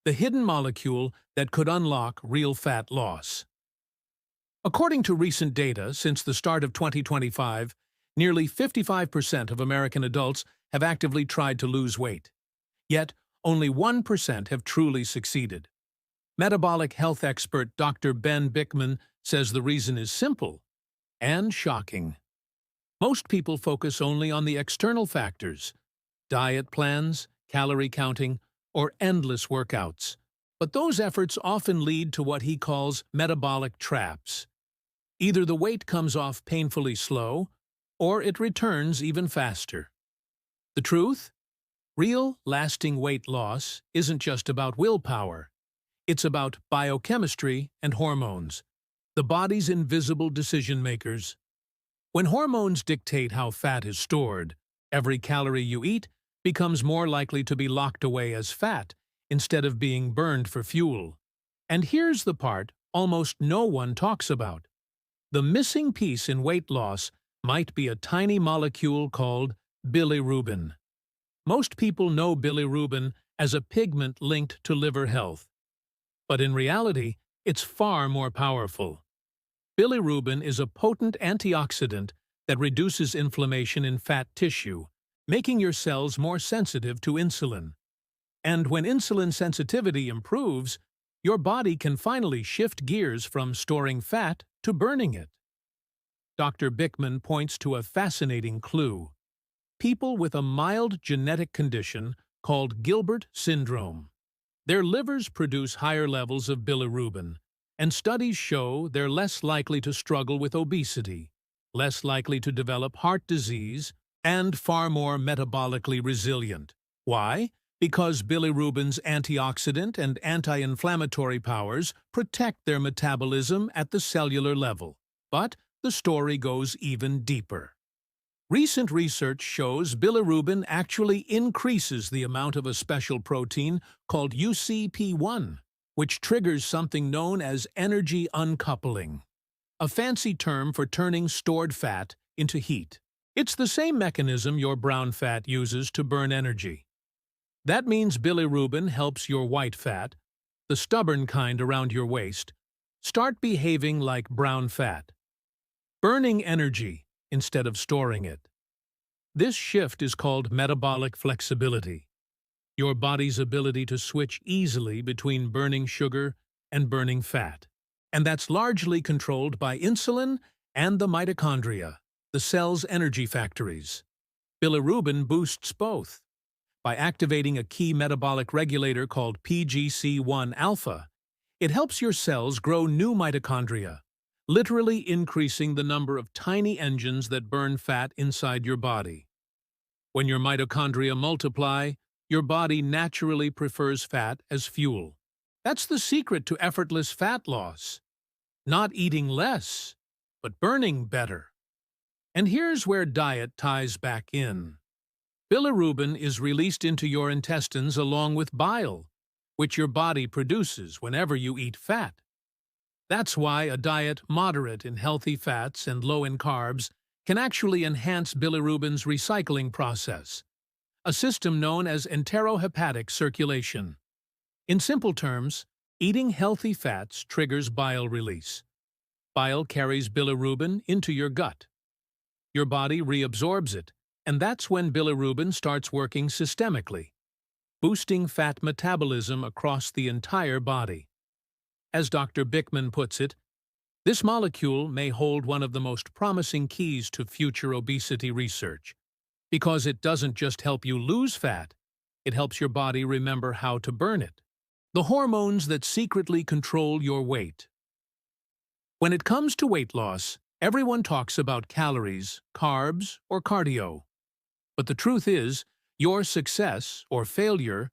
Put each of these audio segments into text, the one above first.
the hidden molecule that could unlock real fat loss. According to recent data, since the start of 2025, nearly 55% of American adults have actively tried to lose weight. Yet, only 1% have truly succeeded. Metabolic health expert Dr. Ben Bickman says the reason is simple and shocking. Most people focus only on the external factors: diet plans, calorie counting, or endless workouts. But those efforts often lead to what he calls metabolic traps. Either the weight comes off painfully slow, or it returns even faster. The truth? Real, lasting weight loss isn't just about willpower. It's about biochemistry and hormones, the body's invisible decision-makers. When hormones dictate how fat is stored, every calorie you eat becomes more likely to be locked away as fat instead of being burned for fuel. And here's the part almost no one talks about. The missing piece in weight loss might be a tiny molecule called bilirubin. Most people know bilirubin as a pigment linked to liver health. But in reality, it's far more powerful. Bilirubin is a potent antioxidant that reduces inflammation in fat tissue, making your cells more sensitive to insulin. And when insulin sensitivity improves, your body can finally shift gears from storing fat to burning it. Dr. Bickman points to a fascinating clue: people with a mild genetic condition called Gilbert syndrome. Their livers produce higher levels of bilirubin, and studies show they're less likely to struggle with obesity, less likely to develop heart disease, and far more metabolically resilient. Why? Because bilirubin's antioxidant and anti-inflammatory powers protect their metabolism at the cellular level. But the story goes even deeper. Recent research shows bilirubin actually increases the amount of a special protein called UCP1, which triggers something known as energy uncoupling, a fancy term for turning stored fat into heat. It's the same mechanism your brown fat uses to burn energy. That means bilirubin helps your white fat, the stubborn kind around your waist, start behaving like brown fat, burning energy instead of storing it. This shift is called metabolic flexibility, your body's ability to switch easily between burning sugar and burning fat. And that's largely controlled by insulin and the mitochondria, the cell's energy factories. Bilirubin boosts both. By activating a key metabolic regulator called PGC1 alpha, it helps your cells grow new mitochondria, literally increasing the number of tiny engines that burn fat inside your body. When your mitochondria multiply, your body naturally prefers fat as fuel. That's the secret to effortless fat loss. Not eating less, but burning better. And here's where diet ties back in. Bilirubin is released into your intestines along with bile, which your body produces whenever you eat fat. That's why a diet moderate in healthy fats and low in carbs can actually enhance bilirubin's recycling process, a system known as enterohepatic circulation. In simple terms, eating healthy fats triggers bile release. Bile carries bilirubin into your gut. Your body reabsorbs it, and that's when bilirubin starts working systemically, boosting fat metabolism across the entire body. As Dr. Bickman puts it, this molecule may hold one of the most promising keys to future obesity research, because it doesn't just help you lose fat, it helps your body remember how to burn it. The hormones that secretly control your weight. When it comes to weight loss, everyone talks about calories, carbs, or cardio. But the truth is, your success or failure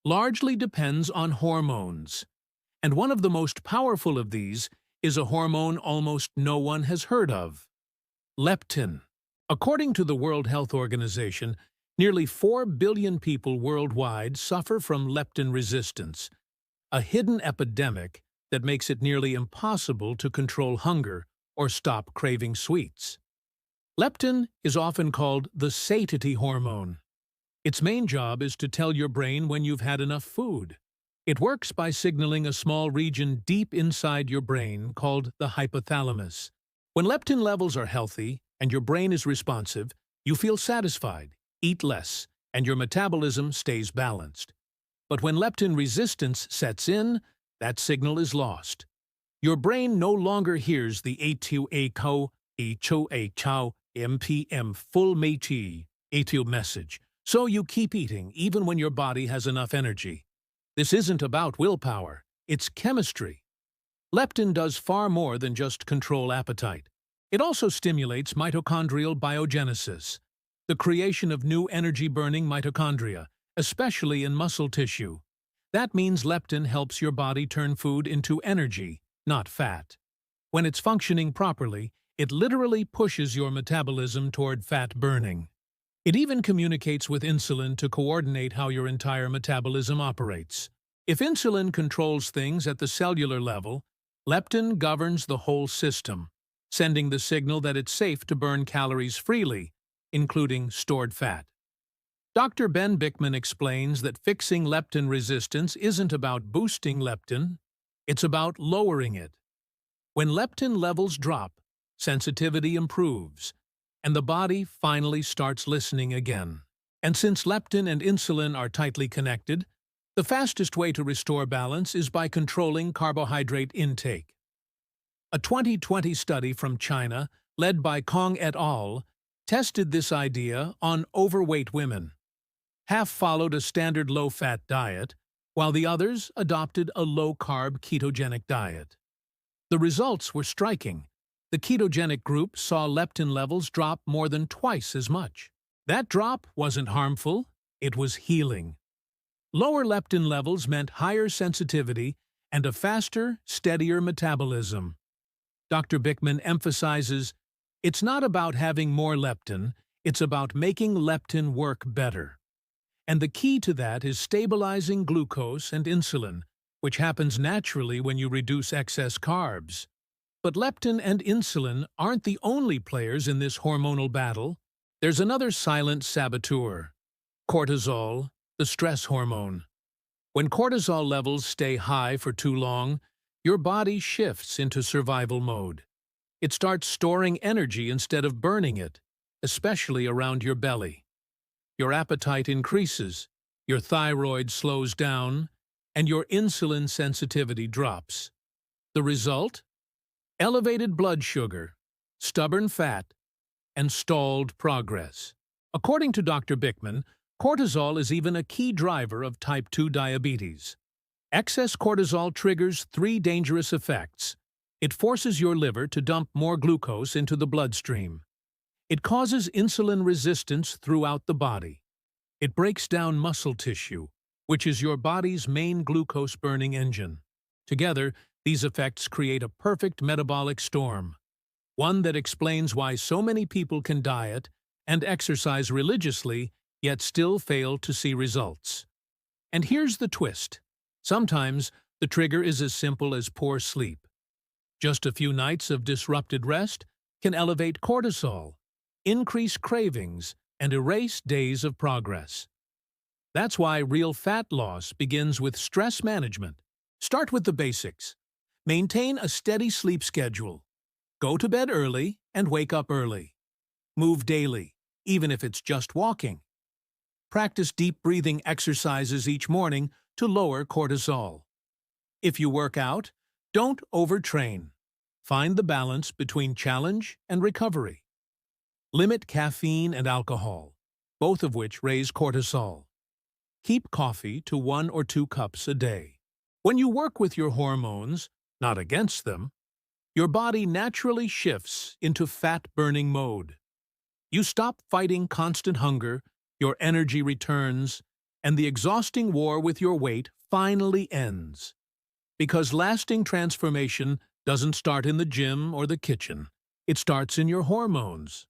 largely depends on hormones. And one of the most powerful of these is a hormone almost no one has heard of: leptin. According to the World Health Organization, nearly 4 billion people worldwide suffer from leptin resistance, a hidden epidemic that makes it nearly impossible to control hunger or stop craving sweets. Leptin is often called the satiety hormone. Its main job is to tell your brain when you've had enough food. It works by signaling a small region deep inside your brain called the hypothalamus. When leptin levels are healthy and your brain is responsive, you feel satisfied, eat less, and your metabolism stays balanced. But when leptin resistance sets in, that signal is lost. Your brain no longer hears the A2A-co, A2A-chow, MPM full meiti, A2 message, so you keep eating even when your body has enough energy. This isn't about willpower, it's chemistry. Leptin does far more than just control appetite. It also stimulates mitochondrial biogenesis, the creation of new energy-burning mitochondria, especially in muscle tissue. That means leptin helps your body turn food into energy, not fat. When it's functioning properly, it literally pushes your metabolism toward fat burning. It even communicates with insulin to coordinate how your entire metabolism operates. If insulin controls things at the cellular level, leptin governs the whole system, sending the signal that it's safe to burn calories freely, including stored fat. Dr. Ben Bikman explains that fixing leptin resistance isn't about boosting leptin, it's about lowering it. When leptin levels drop, sensitivity improves, and the body finally starts listening again. And since leptin and insulin are tightly connected, the fastest way to restore balance is by controlling carbohydrate intake. A 2020 study from China, led by Kong et al., tested this idea on overweight women. Half followed a standard low-fat diet, while the others adopted a low-carb ketogenic diet. The results were striking. The ketogenic group saw leptin levels drop more than twice as much. That drop wasn't harmful, it was healing. Lower leptin levels meant higher sensitivity and a faster, steadier metabolism. Dr. Bikman emphasizes, it's not about having more leptin, it's about making leptin work better. And the key to that is stabilizing glucose and insulin, which happens naturally when you reduce excess carbs. But leptin and insulin aren't the only players in this hormonal battle. There's another silent saboteur: cortisol, the stress hormone. When cortisol levels stay high for too long, your body shifts into survival mode. It starts storing energy instead of burning it, especially around your belly. Your appetite increases, your thyroid slows down, and your insulin sensitivity drops. The result? Elevated blood sugar, stubborn fat, and stalled progress. According to Dr. Bikman, cortisol is even a key driver of type 2 diabetes. Excess cortisol triggers 3 dangerous effects. It forces your liver to dump more glucose into the bloodstream. It causes insulin resistance throughout the body. It breaks down muscle tissue, which is your body's main glucose-burning engine. Together, these effects create a perfect metabolic storm, one that explains why so many people can diet and exercise religiously, yet still fail to see results. And here's the twist. Sometimes, the trigger is as simple as poor sleep. Just a few nights of disrupted rest can elevate cortisol, increase cravings, and erase days of progress. That's why real fat loss begins with stress management. Start with the basics. Maintain a steady sleep schedule. Go to bed early and wake up early. Move daily, even if it's just walking. Practice deep breathing exercises each morning to lower cortisol. If you work out, don't overtrain. Find the balance between challenge and recovery. Limit caffeine and alcohol, both of which raise cortisol. Keep coffee to 1 or 2 cups a day. When you work with your hormones, not against them, your body naturally shifts into fat-burning mode. You stop fighting constant hunger, your energy returns, and the exhausting war with your weight finally ends. Because lasting transformation doesn't start in the gym or the kitchen. It starts in your hormones.